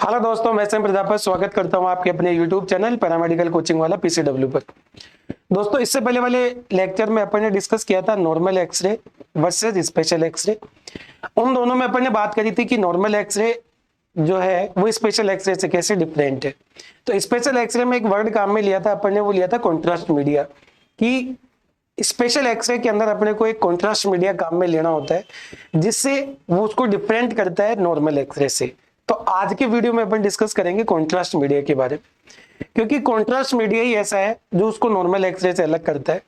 Hello दोस्तों, मैं Sam Prajapati स्वागत करता हूं आपके अपने YouTube चैनल पैरामेडिकल कोचिंग वाला PCW पर। दोस्तों, इससे पहले वाले लेक्चर में अपन ने डिस्कस किया था normal x-ray versus special x-ray. उन दोनों में अपन ने बात करी थी कि नॉर्मल एक्सरे जो है वो स्पेशल एक्सरे से कैसे डिफरेंट है। तो स्पेशल एक्सरे में एक वर्ड काम में लिया था अपन ने, वो लिया था कॉन्ट्रास्ट मीडिया। कि स्पेशल एक्सरे के अंदर अपने को एक कॉन्ट्रास्ट मीडिया काम में लेना होता है जिससे वो उसको डिफरेंट करता है नॉर्मल एक्सरे से। तो आज के वीडियो में अपन डिस्कस करेंगे कॉन्ट्रास्ट मीडिया के बारे में, क्योंकि कॉन्ट्रास्ट मीडिया ही ऐसा है जो उसको नॉर्मल एक्सरे से अलग करता है।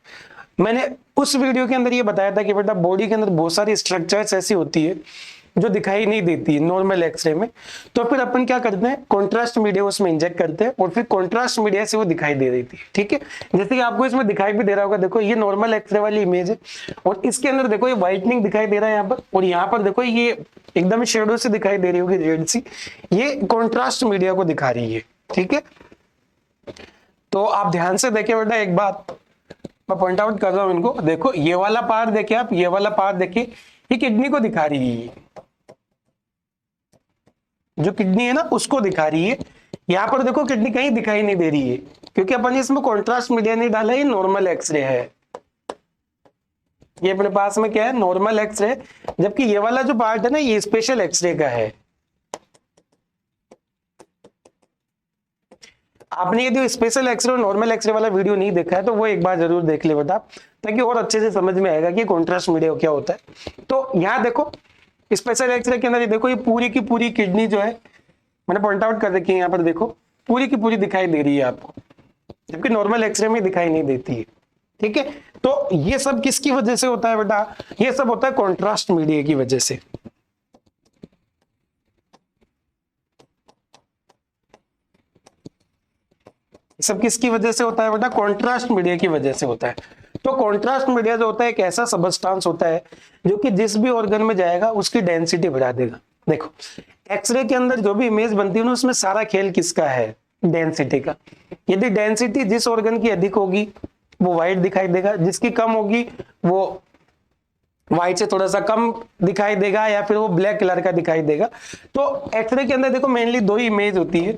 मैंने उस वीडियो के अंदर ये बताया था कि बेटा बॉडी के अंदर बहुत सारी स्ट्रक्चर्स ऐसी होती है जो दिखाई नहीं देती नॉर्मल एक्सरे में। तो फिर अपन क्या करते हैं, कॉन्ट्रास्ट मीडिया उसमें इंजेक्ट करते हैं और फिर कॉन्ट्रास्ट मीडिया से वो दिखाई दे देती है। ठीक है, जैसे कि आपको इसमें दिखाई भी दे रहा होगा, देखो ये नॉर्मल एक्सरे वाली इमेज है और इसके अंदर देखो ये व्हाइटनिंग दिखाई दे रहा है यहाँ पर, और यहाँ पर देखो ये एकदम शेडो से दिखाई दे रही होगी रेड सी, ये कॉन्ट्रास्ट मीडिया को दिखा रही है। ठीक है, तो आप ध्यान से देखें बेटा, एक बात मैं पॉइंट आउट कर रहा हूं इनको, देखो ये वाला पार्ट देखिए आप, ये वाला पार्ट देखिए, ये किडनी को दिखा रही है, जो किडनी है ना उसको दिखा रही है। यहां पर देखो किडनी कहीं दिखाई नहीं दे रही है क्योंकि अपन ने इसमें कॉन्ट्रास्ट मीडिया नहीं डाला, ये नॉर्मल एक्सरे है। ये अपने पास में क्या है, नॉर्मल एक्सरे, जबकि ये वाला जो पार्ट है ना ये स्पेशल एक्सरे का है। आपने यदि स्पेशल एक्सरे और नॉर्मल एक्सरे वाला वीडियो नहीं देखा है तो वो एक बार जरूर देख ले बेटा, ताकि और अच्छे से समझ में आएगा कि कॉन्ट्रास्ट मीडिया क्या होता है। तो यहाँ देखो स्पेशल एक्सरे के अंदर ये देखो, ये पूरी की पूरी किडनी जो है मैंने पॉइंट आउट कर रखी है, यहाँ पर देखो पूरी की पूरी दिखाई दे रही है आपको, जबकि नॉर्मल एक्सरे में दिखाई नहीं देती है। ठीक है, तो ये सब किसकी वजह से होता है बेटा, ये सब होता है कॉन्ट्रास्ट मीडिया की वजह से। सब किसकी वजह से होता है बेटा, कॉन्ट्रास्ट मीडिया की वजह से होता है। तो कॉन्ट्रास्ट मीडिया जो होता है एक ऐसा सबस्टांस होता है जो कि जिस भी ऑर्गन में जाएगा उसकी डेंसिटी बढ़ा देगा। देखो एक्सरे के अंदर जो भी इमेज बनती है ना उसमें सारा खेल किसका है, डेंसिटी का। यदि डेंसिटी जिस ऑर्गन की अधिक होगी वो व्हाइट दिखाई देगा, जिसकी कम होगी वो व्हाइट से थोड़ा सा कम दिखाई देगा या फिर वो ब्लैक कलर का दिखाई देगा। तो एक्सरे के अंदर देखो मेनली दो ही इमेज होती है।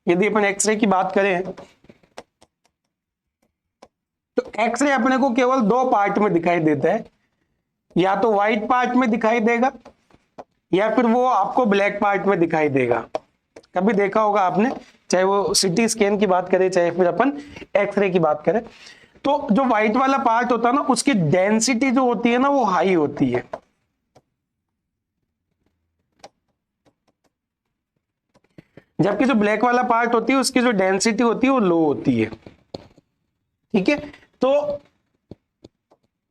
यदि अपन एक्सरे की बात करें तो एक्सरे अपने को केवल दो पार्ट में दिखाई देता है, या तो व्हाइट पार्ट में दिखाई देगा या फिर वो आपको ब्लैक पार्ट में दिखाई देगा। कभी देखा होगा आपने, चाहे वो सीटी स्कैन की बात करें चाहे फिर अपन एक्सरे की बात करें, तो जो व्हाइट वाला पार्ट होता है ना उसकी डेंसिटी जो होती है ना वो हाई होती है, जबकि जो ब्लैक वाला पार्ट होती है उसकी जो डेंसिटी होती है वो लो होती है। ठीक है, तो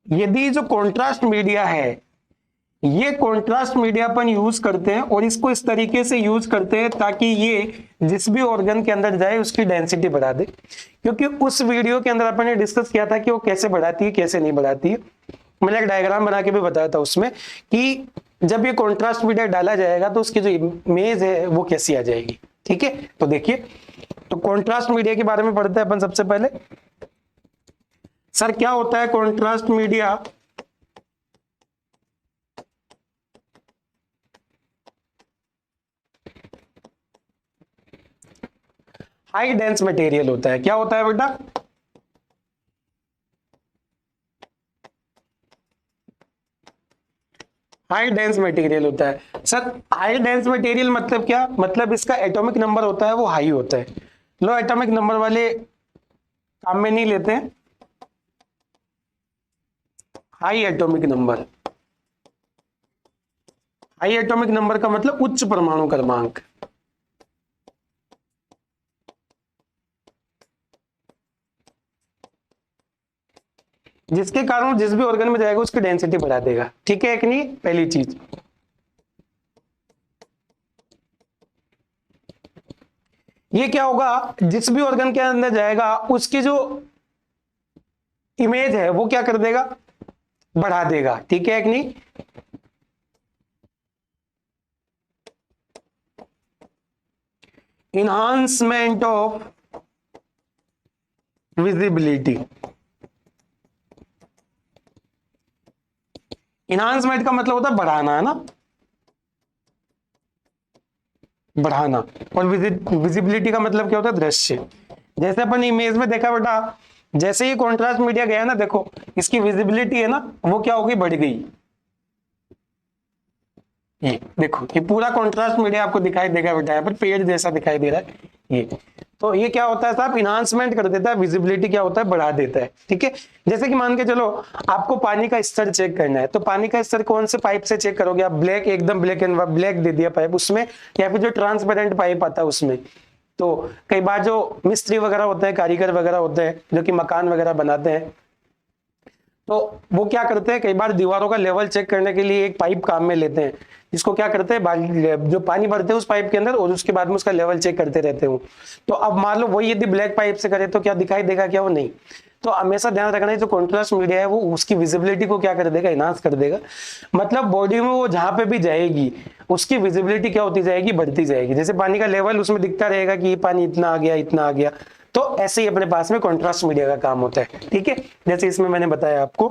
यदि जो कॉन्ट्रास्ट मीडिया है, ये कॉन्ट्रास्ट मीडिया अपन यूज करते हैं और इसको इस तरीके से यूज करते हैं ताकि ये जिस भी ऑर्गन के अंदर जाए उसकी डेंसिटी बढ़ा दे। क्योंकि उस वीडियो के अंदर अपन ने डिस्कस किया था कि वो कैसे बढ़ाती है कैसे नहीं बढ़ाती है। मैंने एक डायग्राम बना के भी बताया था उसमें कि जब ये कॉन्ट्रास्ट मीडिया डाला जाएगा तो उसकी जो इमेज है वो कैसी आ जाएगी। ठीक है, तो देखिए, तो कॉन्ट्रास्ट मीडिया के बारे में पढ़ते हैं अपन सबसे पहले। सर क्या होता है contrast media? High dense material होता है। क्या होता है बेटा? हाई डेंस मटेरियल होता है। सर हाई डेंस मटेरियल मतलब क्या, मतलब इसका एटॉमिक नंबर होता है वो हाई होता है। लो एटॉमिक नंबर वाले काम में नहीं लेते हैं, high atomic number. High atomic number का मतलब उच्च परमाणु क्रमांक। जिसके कारण जिस भी ऑर्गन में जाएगा उसकी डेंसिटी बढ़ा देगा। ठीक है, एक नहीं, पहली चीज। ये क्या होगा, जिस भी ऑर्गन के अंदर जाएगा उसकी जो इमेज है वो क्या कर देगा, बढ़ा देगा। ठीक है, एक नहीं। Enhancement of visibility. इनहांसमेंट का मतलब होता है बढ़ाना, है ना। बढ़ाना। और विजिबिलिटी का मतलब क्या होता है, दृश्य। जैसे अपन इमेज में देखा बेटा, जैसे ही कॉन्ट्रास्ट मीडिया गया ना, देखो इसकी विजिबिलिटी है ना वो क्या हो गई, बढ़ गई। ये देखो ये पूरा कॉन्ट्रास्ट मीडिया आपको दिखाई देगा बेटा, यहाँ पर पेड़ जैसा दिखाई दे रहा है ये। तो ये क्या होता है साहब, इनहांसमेंट कर देता है, विजिबिलिटी क्या होता है, बढ़ा देता है। ठीक है, जैसे कि मान के चलो आपको पानी का स्तर चेक करना है, तो पानी का स्तर कौन से पाइप से चेक करोगे आप, ब्लैक, एकदम ब्लैक एंड ब्लैक दे दिया पाइप उसमें, या फिर जो ट्रांसपेरेंट पाइप आता है उसमें। तो कई बार जो मिस्त्री वगैरह होते हैं, कारीगर वगैरह होते हैं जो कि मकान वगैरह बनाते हैं, तो वो क्या करते हैं, कई बार दीवारों का लेवल चेक करने के लिए एक पाइप काम में लेते हैं, जिसको क्या करते हैं, जो पानी भरते हैं उस पाइप के अंदर, और उसके बाद में उसका लेवल चेक करते रहते हो। तो अब मान लो वही यदि ब्लैक पाइप से करे तो क्या दिखाई देगा, क्या वो नहीं। तो हमेशा ध्यान रखना है जो कॉन्ट्रास्ट मीडिया है वो उसकी विजिबिलिटी को क्या कर देगा, इनहांस कर देगा। मतलब बॉडी में वो जहां पे भी जाएगी उसकी विजिबिलिटी क्या होती जाएगी, बढ़ती जाएगी। जैसे पानी का लेवल उसमें दिखता रहेगा कि ये पानी इतना आ गया, इतना आ गया, तो ऐसे ही अपने पास में कॉन्ट्रास्ट मीडिया का काम होता है। ठीक है, जैसे इसमें मैंने बताया आपको।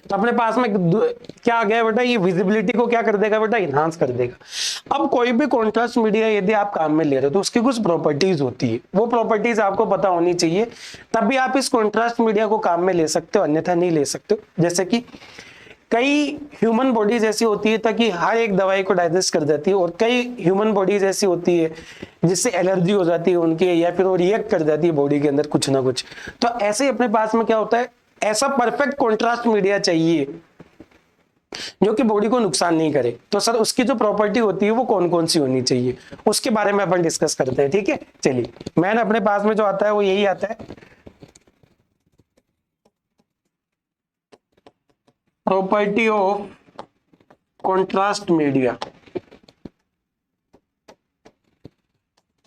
तो अपने पास में क्या आ गया बेटा, ये विजिबिलिटी को क्या कर देगा बेटा, इनहांस कर देगा। अब कोई भी कॉन्ट्रास्ट मीडिया यदि आप काम में ले रहे हो तो उसकी कुछ प्रॉपर्टीज होती है, वो प्रॉपर्टीज आपको पता होनी चाहिए, तभी आप इस कॉन्ट्रास्ट मीडिया को काम में ले सकते हो, अन्यथा नहीं ले सकते हो। जैसे कि कई ह्यूमन बॉडीज ऐसी होती है ताकि हर एक दवाई को डाइजेस्ट कर जाती है, और कई ह्यूमन बॉडीज ऐसी होती है जिससे एलर्जी हो जाती है उनकी, या फिर वो रिएक्ट कर जाती है बॉडी के अंदर कुछ ना कुछ। तो ऐसे ही अपने पास में क्या होता है, ऐसा परफेक्ट कॉन्ट्रास्ट मीडिया चाहिए जो कि बॉडी को नुकसान नहीं करे। तो सर उसकी जो प्रॉपर्टी होती है वो कौन कौन सी होनी चाहिए, उसके बारे में अपन डिस्कस करते हैं। ठीक है, चलिए मैंने अपने पास में जो आता है वो यही आता है, property of contrast media.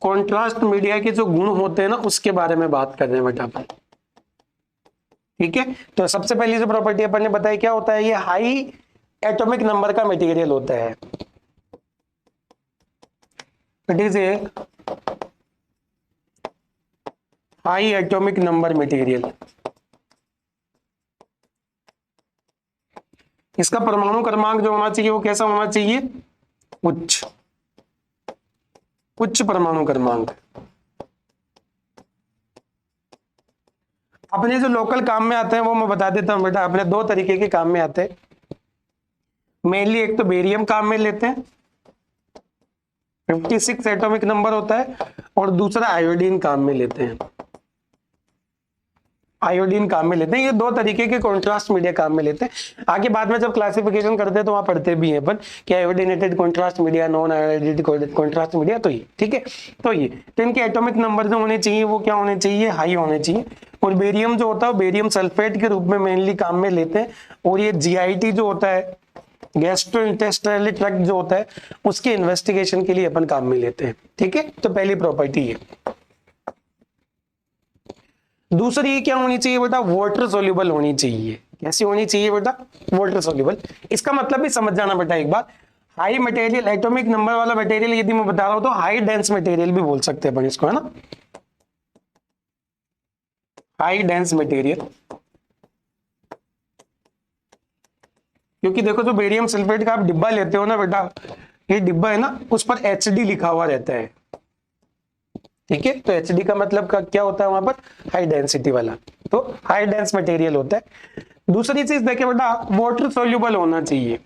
Contrast media के जो गुण होते हैं ना उसके बारे में बात कर रहे हैं बेटा अपन। ठीक है, तो सबसे पहली जो प्रॉपर्टी अपन ने बताई क्या होता है, ये हाई एटॉमिक नंबर का मटेरियल होता है। It is a high atomic number material. इसका परमाणु क्रमांक जो होना चाहिए वो कैसा होना चाहिए, उच्च, उच्च परमाणु क्रमांक। अपने जो लोकल काम में आते हैं वो मैं बता देता हूं बेटा, अपने दो तरीके के काम में आते हैं मेनली। एक तो बेरियम काम में लेते हैं, 56 एटॉमिक नंबर होता है, और दूसरा आयोडीन काम में लेते हैं, आयोडीन काम में लेते हैं। ये दो तरीके के कॉन्ट्रास्ट मीडिया काम में लेते हैं। आगे बाद में जब क्लासिफिकेशन करते हैं तो वहां पढ़ते भी हैं अपन कि iodinated contrast media, non iodinated contrast media. तो ये ठीक है, तो ये तो इनके एटॉमिक नंबर जो होने चाहिए वो क्या होने चाहिए, हाई होने चाहिए। और बेरियम जो होता है बेरियम सल्फेट के रूप में मेनली काम में लेते हैं। और ये GIT जो होता है, गैस्ट्रोइंटेस्टाइनल ट्रैक्ट जो होता है, उसके इन्वेस्टिगेशन के लिए अपन काम में लेते हैं। ठीक है, तो पहली प्रॉपर्टी है। दूसरी क्या होनी चाहिए बेटा, वाटर सोल्यूबल होनी चाहिए। कैसी होनी चाहिए बेटा, वाटर सोल्यूबल। इसका मतलब भी समझ जाना बेटा एक बार, हाई मटेरियल एटॉमिक नंबर वाला मटेरियल यदि मैं बता रहा हूं तो हाई डेंस मटेरियल भी बोल सकते हैं अपन इसको, है ना, हाई डेंस मटेरियल। क्योंकि देखो जो बेरियम सल्फेट का आप डिब्बा लेते हो ना बेटा, ये डिब्बा है ना उस पर HD लिखा हुआ रहता है। ठीक है, तो HD का मतलब का क्या होता है वहां पर, हाई डेंसिटी वाला, तो हाई डेंस मटेरियल होता है। दूसरी चीज देखे बेटा, वाटर सोल्यूबल होना चाहिए।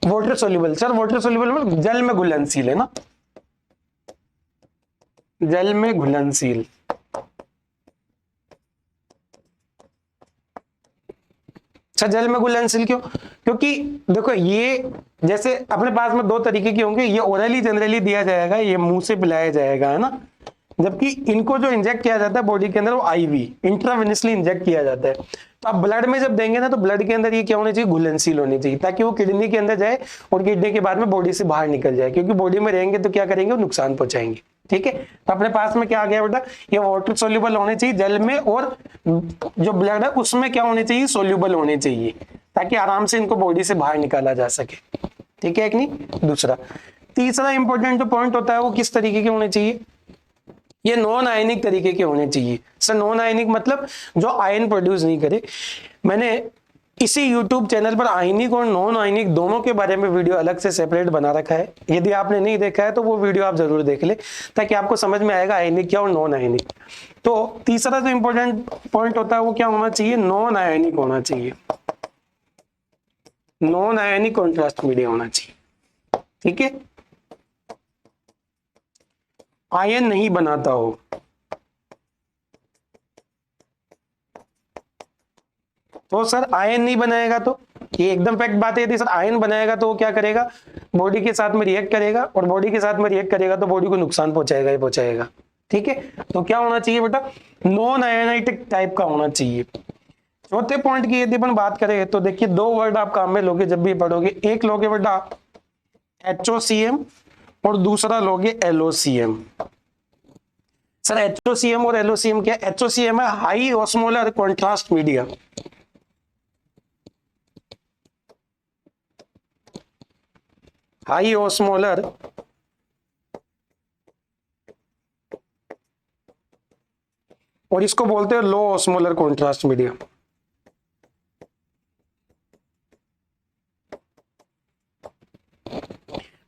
Water soluble sir, water soluble मतलब जल में घुलनशील है ना, जल में घुलनशील। अच्छा, जल में घुलनशील क्यों, क्योंकि देखो ये जैसे अपने पास में दो तरीके के होंगे, ये ओरली जनरली दिया जाएगा, ये मुंह से पिलाया जाएगा, है ना, जबकि इनको जो इंजेक्ट किया जाता है बॉडी के अंदर वो IV इंट्रावेनसली इंजेक्ट किया जाता है। तो आप ब्लड में जब देंगे ना तो ब्लड के अंदर ये क्या होनी चाहिए, घुलनशील होनी चाहिए, ताकि वो किडनी के अंदर जाए और किडनी के बाद में बॉडी से बाहर निकल जाए, क्योंकि बॉडी में रहेंगे तो क्या करेंगे, वो नुकसान पहुंचाएंगे। ठीक है, तो अपने पास में क्या आ गया बेटा, ये वाटर सोल्यूबल होने चाहिए जल में, और जो ब्लड है उसमें क्या होने चाहिए, सोल्यूबल होने चाहिए, ताकि आराम से इनको बॉडी से बाहर निकाला जा सके। ठीक है, एक नहीं। दूसरा, तीसरा इंपॉर्टेंट जो पॉइंट होता है वो किस तरीके के होने चाहिए, ये नॉन आयनिक तरीके के होने चाहिए। सर नॉन आयनिक मतलब जो आयन प्रोड्यूस नहीं करे। मैंने इसी YouTube चैनल पर आयनिक और नॉन आयनिक दोनों के बारे में वीडियो अलग से सेपरेट बना रखा है। यदि आपने नहीं देखा है तो वो वीडियो आप जरूर देख ले, ताकि आपको समझ में आएगा आयनिक क्या और नॉन आयनिक। तो तीसरा जो इंपॉर्टेंट पॉइंट होता है वो क्या होना चाहिए, नॉन आयनिक होना चाहिए, नॉन आयनिक कॉन्ट्रास्ट मीडिया होना चाहिए। ठीक है, आयन नहीं बनाता हो। तो सर आयन नहीं बनाएगा तो ये एकदम फैक्ट बात है, यदि सर आयन बनाएगा तो वो क्या करेगा, बॉडी के साथ में रिएक्ट करेगा, और बॉडी के साथ में रिएक्ट करेगा तो बॉडी को नुकसान पहुंचाएगा ही पहुंचाएगा। ठीक है, तो क्या होना चाहिए बेटा, नॉन आयनाइटिक टाइप का होना चाहिए। चौथे पॉइंट की यदि अपन बात करें तो देखिए दो वर्ड आप काम में लोगे जब भी पढ़ोगे, एक लोगे बेटा HOCM और दूसरा लोगे LOCM। सर HOCM और LOCM क्या, HOCM है high osmolar contrast media, high osmolar और इसको बोलते हैं लो ऑस्मोलर कॉन्ट्रास्ट मीडिया।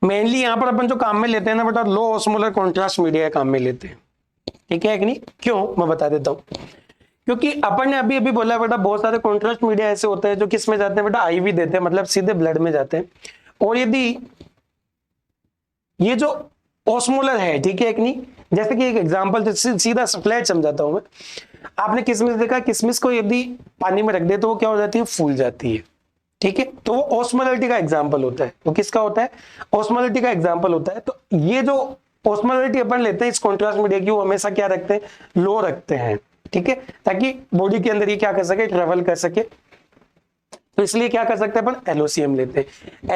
मेनली यहां पर अपन जो काम में लेते हैं ना बेटा, लो ऑस्मोलर कॉन्ट्रास्ट मीडिया काम में लेते हैं। ठीक है कि नहीं, क्यों मैं बता देता हूं, क्योंकि अपन ने अभी अभी बोला बेटा बहुत सारे कॉन्ट्रास्ट मीडिया ऐसे होते हैं जो किस में जाते हैं बेटा, आईवी देते हैं, मतलब सीधे ब्लड में जाते हैं। और यदि ये जो ऑस्मोलर है, ठीक है कि नहीं, जैसे कि एक एग्जांपल सीधा फ्लैट समझाता हूं मैं। आपने किशमिश देखा, किशमिश को यदि पानी में रख दे तो वो क्या हो जाती है, फूल जाती है। ठीक है, तो वो ऑस्मोलरिटी का एग्जांपल होता है। वो किसका होता है, ऑस्मोलरिटी का एग्जांपल होता है। तो ये जो ऑस्मोलरिटी अपन लेते हैं इस कॉन्ट्रास्ट मीडिया की, वो हमेशा क्या रखते हैं, लो रखते हैं। ठीक है, ताकि बॉडी के अंदर ये क्या कर सके, ट्रेवल कर सके। तो इसलिए क्या कर सकते हैं अपन, LOCM लेते हैं,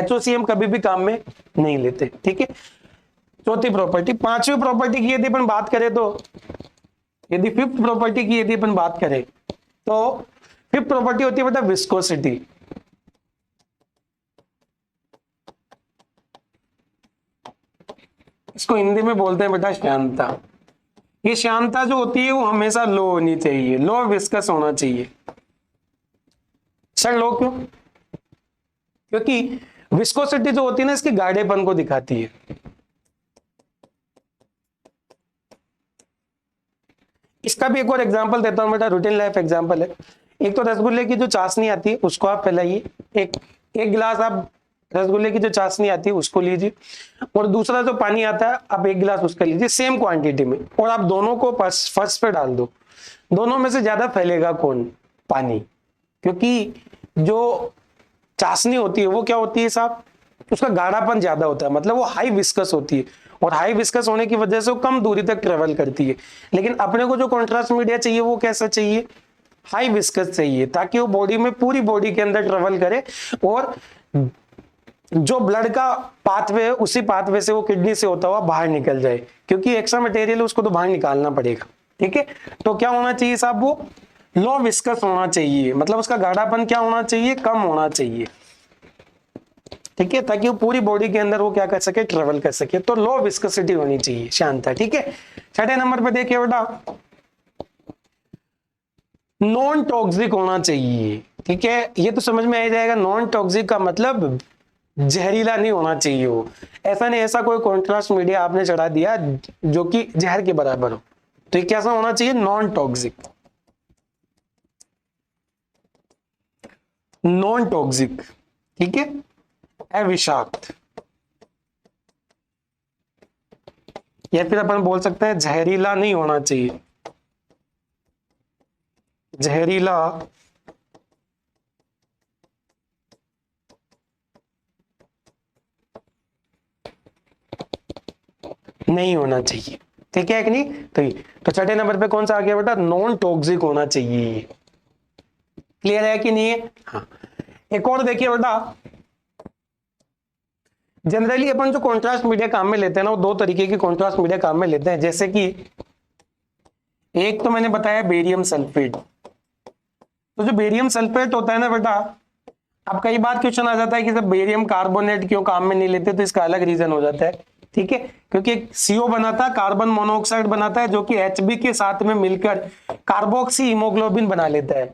HOCM कभी भी काम में नहीं लेते। ठीक है, चौथी प्रॉपर्टी। पांचवी प्रॉपर्टी की यदि अपन बात करें तो, यदि फिफ्थ प्रॉपर्टी की यदि अपन बात करें तो फिफ्थ प्रॉपर्टी होती है बेटा विस्कोसिटी। इसको हिंदी में बोलते हैं बेटा श्यानता। ये श्यानता जो होती है वो हमेशा लो होनी चाहिए, लो विस्कस होना चाहिए। सर लो क्यों, क्योंकि विस्कोसिटी जो होती है ना इसके गाढ़ेपन को दिखाती है। इसका भी एक और एग्जांपल देता हूं बेटा, रूटीन लाइफ एग्जांपल है। एक तो रसगुल्ले की जो चाशनी आती है उसको आप फैलाइए, एक गिलास आप रसगुल्ले की जो चाशनी आती है उसको लीजिए, और दूसरा जो पानी आता है आप एक गिलास उसका लीजिए सेम क्वांटिटी में, और आप दोनों को फर्श पे डाल दो। दोनों में से ज्यादा फैलेगा कौन, पानी। क्योंकि जो चाशनी होती है वो क्या होती है साहब, उसका गाढ़ापन ज्यादा होता है, मतलब वो हाई विस्कस होती है, और हाई विस्कस होने की वजह से वो कम दूरी तक ट्रेवल करती है। लेकिन अपने को जो कॉन्ट्रास्ट मीडिया चाहिए वो कैसा चाहिए, हाई विस्कस चाहिए, ताकि वो बॉडी में, पूरी बॉडी के अंदर ट्रेवल करे, और जो ब्लड का पाथवे है उसी पाथवे से वो किडनी से होता हुआ बाहर निकल जाए, क्योंकि एक्स्ट्रा मटेरियल है उसको तो बाहर निकालना पड़ेगा। ठीक है, तो क्या होना चाहिए साहब, वो लो विस्कस होना चाहिए, मतलब उसका गाढ़ापन क्या होना चाहिए, कम होना चाहिए। ठीक है, ताकि वो पूरी बॉडी के अंदर वो क्या कर सके, ट्रेवल कर सके। तो लो विस्कोसिटी होनी चाहिए, शांता। ठीक है, छठे नंबर पे देखिए बेटा, नॉन टॉक्सिक होना चाहिए। ठीक है, ये तो समझ में आ जाएगा, नॉन टॉक्सिक का मतलब जहरीला नहीं होना चाहिए वो। ऐसा नहीं ऐसा कोई कॉन्ट्रास्ट मीडिया आपने चढ़ा दिया जो कि जहर के बराबर हो, तो ये कैसा होना चाहिए, नॉन टॉक्सिक। नॉन टॉक्सिक, ठीक है, अविषाक्त, या फिर अपन बोल सकते हैं जहरीला नहीं होना चाहिए, जहरीला नहीं होना चाहिए। ठीक है कि नहीं, तो छठे नंबर पे कौन सा आ गया बेटा, नॉन टॉक्सिक होना चाहिए। क्लियर है कि नहीं है, हाँ। एक और देखिए बेटा, जनरली अपन जो कॉन्ट्रास्ट मीडिया काम में लेते हैं ना, वो दो तरीके की कॉन्ट्रास्ट मीडिया काम में लेते हैं। जैसे कि एक तो मैंने बताया बेरियम सल्फेट। तो जो बेरियम सल्फेट होता है ना बेटा, अब कई बार क्वेश्चन आ जाता है कि सब बेरियम कार्बोनेट क्यों काम में नहीं लेते, तो इसका अलग रीजन हो जाता है। ठीक है, क्योंकि एक CO बनाता है, कार्बन मोनोऑक्साइड बनाता है, जो कि HB के साथ में मिलकर कार्बोक्सी हीमोग्लोबिन बना लेता है।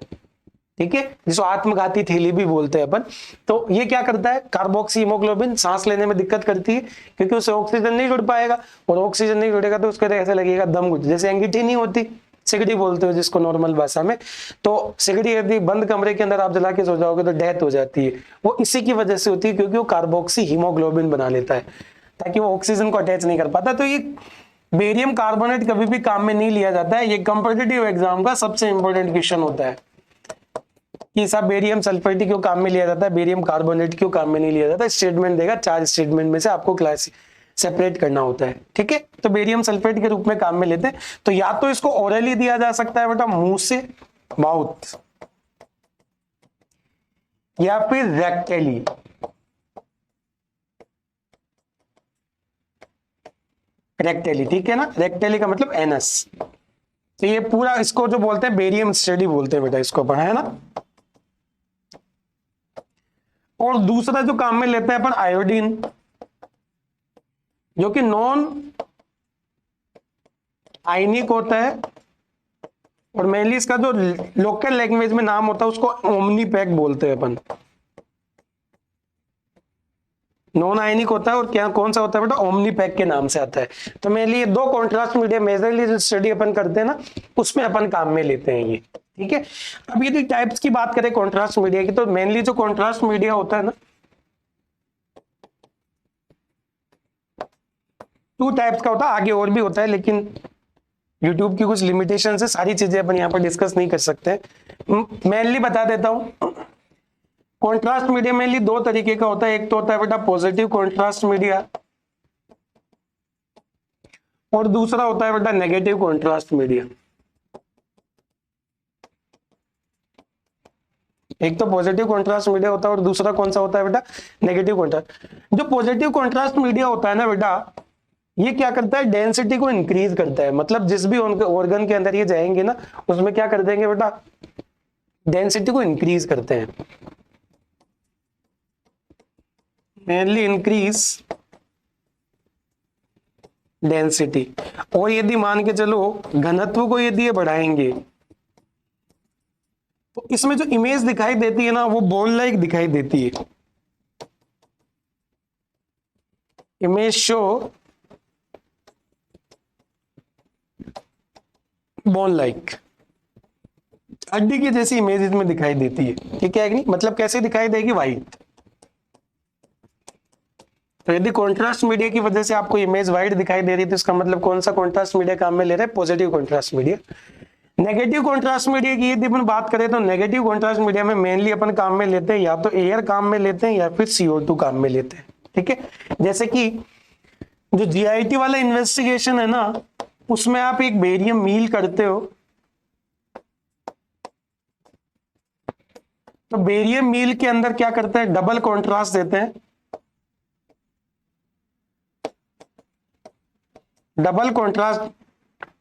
ठीक है, जिसको आत्मघाती थैली भी बोलते हैं अपन। तो ये क्या करता है, कार्बोक्सी हीमोग्लोबिन सांस लेने में दिक्कत करती है क्योंकि उसे ऑक्सीजन नहीं जुड़ पाएगा, और ऑक्सीजन नहीं जुड़ेगा तो उसको ऐसे लगेगा दम घुट, जैसे अंगीठी नहीं होती, सिगड़ी बोलते हो जिसको नॉर्मल भाषा में। तो सिगड़ी यदि बंद कमरे के अंदर आप जला के सो जाओगे तो डेथ हो जाती है, वो इसी की वजह से होती है क्योंकि वो कार्बोक्सी हीमोग्लोबिन बना लेता है ताकि वो ऑक्सीजन को अटैच नहीं कर पाता। तो ये बेरियम कार्बोनेट कभी भी काम में नहीं लिया जाता है, ये कॉम्पिटिटिव एग्जाम का सबसे इंपॉर्टेंट क्वेश्चन होता है कि सब बेरियम सल्फेट क्यों काम में लिया जाता है, बेरियम कार्बोनेट क्यों काम में नहीं लिया जाता। स्टेटमेंट देगा, 4 स्टेटमेंट में से आपको क्लास सेपरेट करना होता है, ठीक है। तो बेरियम सल्फेट के रूप में काम में लेते हैं। तो या तो इसको ओरली दिया जा सकता है बेटा, मुंह से, माउथ, या फिर रेक्टली, रेक्टली, ठीक है ना, रेक्टली का मतलब एनस। तो ये पूरा इसको जो बोलते हैं बेरियम स्टडी बोलते हैं बेटा, इसको पढ़ा है ना। और दूसरा जो काम में लेते हैं अपन आयोडीन, जो कि नॉन आयनिक होता है, और मेनली इसका जो लोकल लैंग्वेज में नाम होता है उसको ओमनीपैक बोलते हैं अपन। नॉन आयनिक होता है और क्या कौन सा होता है बेटा, ओमनीपैक के नाम से आता है। तो मेनली ये 2 कॉन्ट्रास्ट मीडिया मेजरली जो स्टडी अपन करते हैं ना उसमें अपन काम में लेते हैं ये, ठीक है। अब यदि टाइप्स की बात करें कॉन्ट्रास्ट मीडिया की, तो मेनली जो कॉन्ट्रास्ट मीडिया होता है ना, 2 टाइप्स का होता है, आगे और भी होता है लेकिन YouTube की कुछ लिमिटेशन है, सारी चीजें अपन यहाँ पर डिस्कस नहीं कर सकते। मेनली बता देता हूं, कॉन्ट्रास्ट मीडिया मेनली 2 तरीके का होता है। एक तो होता है बेटा पॉजिटिव कॉन्ट्रास्ट मीडिया, और दूसरा होता है बेटा नेगेटिव कॉन्ट्रास्ट मीडिया। एक तो पॉजिटिव कॉन्ट्रास्ट मीडिया होता है और दूसरा कौन सा होता है बेटा, नेगेटिव कॉन्ट्रास्ट। जो पॉजिटिव कॉन्ट्रास्ट मीडिया होता है ना बेटा, ये क्या करता है, डेंसिटी को इंक्रीज करता है। मतलब जिस भी ऑर्गन के अंदर ये जाएंगे ना उसमें क्या कर देंगे बेटा, डेंसिटी को इंक्रीज करते हैं, मेनली इंक्रीज डेंसिटी। और यदि मान के चलो घनत्व को यदि ये बढ़ाएंगे तो इसमें जो इमेज दिखाई देती है ना वो बॉल लाइक दिखाई देती है। इमेज शो बॉल लाइक, हड्डी की जैसी इमेज इसमें दिखाई देती है, ठीक है कि नहीं। मतलब कैसे दिखाई देगी, वाइट। तो यदि कॉन्ट्रास्ट मीडिया की वजह से आपको इमेज वाइट दिखाई दे रही है तो इसका मतलब कौन सा कॉन्ट्रास्ट मीडिया काम में ले रहा है, positive contrast media. Negative contrast media की यदि अपन बात करें तो नेगेटिव कॉन्ट्रास्ट मीडिया में मेनली अपन काम में लेते हैं या तो एयर काम में लेते हैं या फिर CO2 काम में लेते हैं, ठीक है। जैसे कि जो GIT वाला इन्वेस्टिगेशन है ना उसमें आप एक बेरियम मील करते हो, तो बेरियम मील के अंदर क्या करते हैं, डबल कॉन्ट्रास्ट देते हैं। डबल कॉन्ट्रास्ट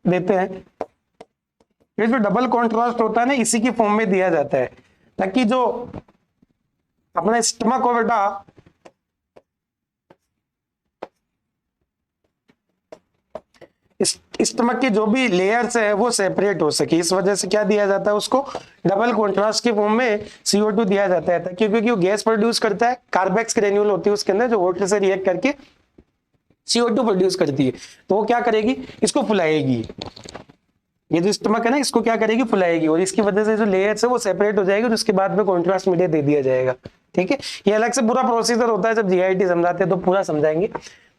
देते हैं, ये जो डबल कॉन्ट्रास्ट होता है ना इसी की फॉर्म में दिया जाता है ताकि जो अपना स्टमक हो बेटा स्टमक की जो भी लेयर्स है वो सेपरेट हो सके, इस वजह से क्या दिया जाता है उसको, डबल कॉन्ट्रास्ट की फॉर्म में CO2 दिया जाता है क्योंकि वो गैस प्रोड्यूस करता है, कार्बेक्स ग्रेन्यूल होती है उसके अंदर जो वाटर से रिएक्ट करके CO2 प्रोड्यूस करती है। तो वो क्या करेगी, इसको फुलाएगी, ये जो स्टमक है ना इसको क्या करेगी, फुलाएगी, और इसकी वजह से जो लेयर्स है वो सेपरेट हो जाएगी और उसके बाद में कॉन्ट्रास्ट मीडिया दे दिया जाएगा, ठीक है। ये अलग से पूरा प्रोसीजर होता है, जब GIT समझाते हैं तो पूरा समझाएंगे।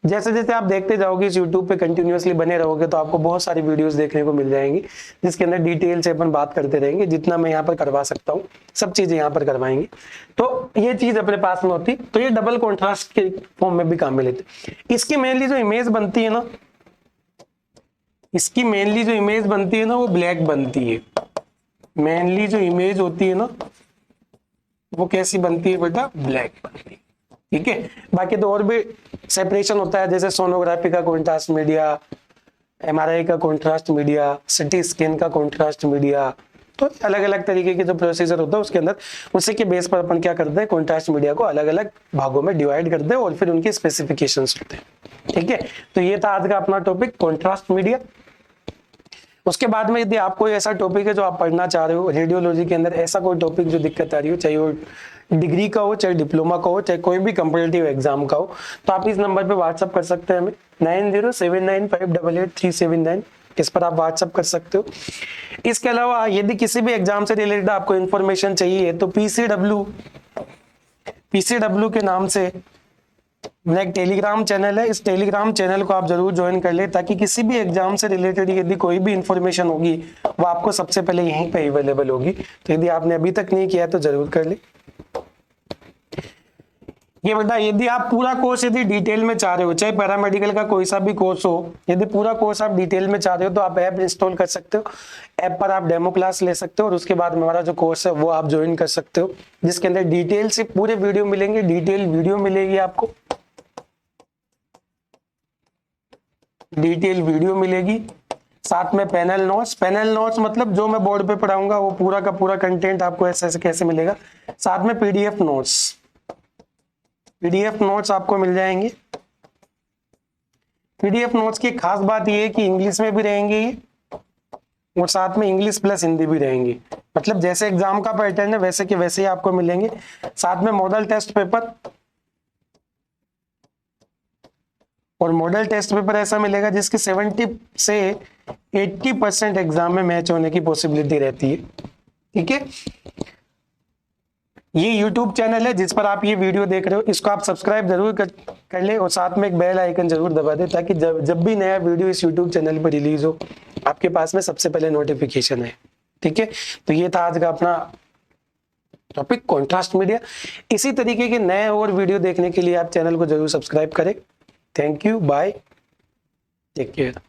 जैसे जैसे आप देखते जाओगे इस YouTube पे कंटिन्यूअसली बने रहोगे तो आपको बहुत सारी वीडियोस देखने को मिल जाएंगी जिसके अंदर डिटेल से अपन बात करते रहेंगे। जितना मैं यहाँ पर करवा सकता हूँ सब चीजें यहाँ पर करवाएंगे। तो ये चीज अपने पास में होती, तो ये डबल कॉन्ट्रास्ट के फॉर्म में भी काम में लेते। इसकी मेनली जो इमेज बनती है ना, इसकी मेनली जो इमेज बनती है ना वो ब्लैक बनती है। मेनली जो इमेज होती है ना वो कैसी बनती है बेटा, ब्लैक बनती है, ठीक है। बाकी तो और भी सेपरेशन होता है, जैसे सोनोग्राफी का कॉन्ट्रास्ट मीडिया, MRI का कॉन्ट्रास्ट मीडिया, CT स्कैन का कॉन्ट्रास्ट मीडिया, तो अलग अलग तरीके के जो प्रोसीजर होता है उसके अंदर उसी के बेस पर अपन क्या करते हैं, कॉन्ट्रास्ट मीडिया को अलग अलग भागों में डिवाइड करते हैं और फिर उनके स्पेसिफिकेशंस होते हैं, ठीक है। तो ये था आज का अपना टॉपिक, कॉन्ट्रास्ट मीडिया। उसके बाद में यदि आपको ऐसा टॉपिक है जो आप पढ़ना चाह रहे हो रेडियोलॉजी के अंदर, ऐसा कोई टॉपिक जो दिक्कत आ रही हो, चाहे वो डिग्री का हो, चाहे डिप्लोमा का हो, चाहे कोई भी कॉम्पिटिटिव एग्जाम का हो, तो आप इस नंबर पे व्हाट्सअप कर सकते हैं हमें 9079588379। इस पर आप व्हाट्सअप कर सकते हो। इसके अलावा यदि किसी भी एग्जाम से रिलेटेड आपको इंफॉर्मेशन चाहिए तो पीसीडब्ल्यू के नाम से मेरा एक टेलीग्राम चैनल है, इस टेलीग्राम चैनल को आप जरूर ज्वाइन कर ले, ताकि किसी भी एग्जाम से रिलेटेड यदि कोई भी इंफॉर्मेशन होगी वो आपको सबसे पहले यहीं पे अवेलेबल होगी। तो यदि आपने अभी तक नहीं किया तो जरूर कर ले। ये बेटा यदि आप पूरा कोर्स यदि डिटेल में चाह रहे हो, चाहे पैरामेडिकल का कोई सा भी कोर्स हो, यदि पूरा कोर्स आप डिटेल में चाह रहे हो तो आप ऐप इंस्टॉल कर सकते हो। ऐप पर आप डेमो क्लास ले सकते हो और उसके बाद हमारा जो कोर्स है वो आप ज्वाइन कर सकते हो, जिसके अंदर डिटेल से पूरे वीडियो मिलेंगे, डिटेल वीडियो मिलेगी आपको, डिटेल वीडियो मिलेगी, साथ में पैनल नोट्स। पैनल नोट्स मतलब जो मैं बोर्ड पे पढ़ाऊंगा वो पूरा का पूरा कंटेंट आपको ऐसे ऐसे कैसे मिलेगा। साथ में पीडीएफ नोट्स आपको मिल जाएंगे। पीडीएफ नोट्स की खास बात ये है कि इंग्लिश में भी रहेंगे ये, और साथ में इंग्लिश प्लस हिंदी भी रहेंगे। मतलब जैसे एग्जाम का पैटर्न है वैसे के वैसे ही आपको मिलेंगे। साथ में मॉडल टेस्ट पेपर, और मॉडल टेस्ट पेपर ऐसा मिलेगा जिसकी 70 से 80% एग्जाम में मैच होने की पॉसिबिलिटी रहती है। ठीक है, ये यूट्यूब चैनल है जिस पर आप ये वीडियो देख रहे हो, इसको आप सब्सक्राइब जरूर कर ले, और साथ में एक बेल आइकन जरूर दबा दे, ताकि जब भी नया वीडियो इस यूट्यूब चैनल पर रिलीज हो आपके पास में सबसे पहले नोटिफिकेशन है। ठीक है, तो ये था आज का अपना टॉपिक कॉन्ट्रास्ट मीडिया। इसी तरीके के नए और वीडियो देखने के लिए आप चैनल को जरूर सब्सक्राइब करें। Thank you, bye, take care.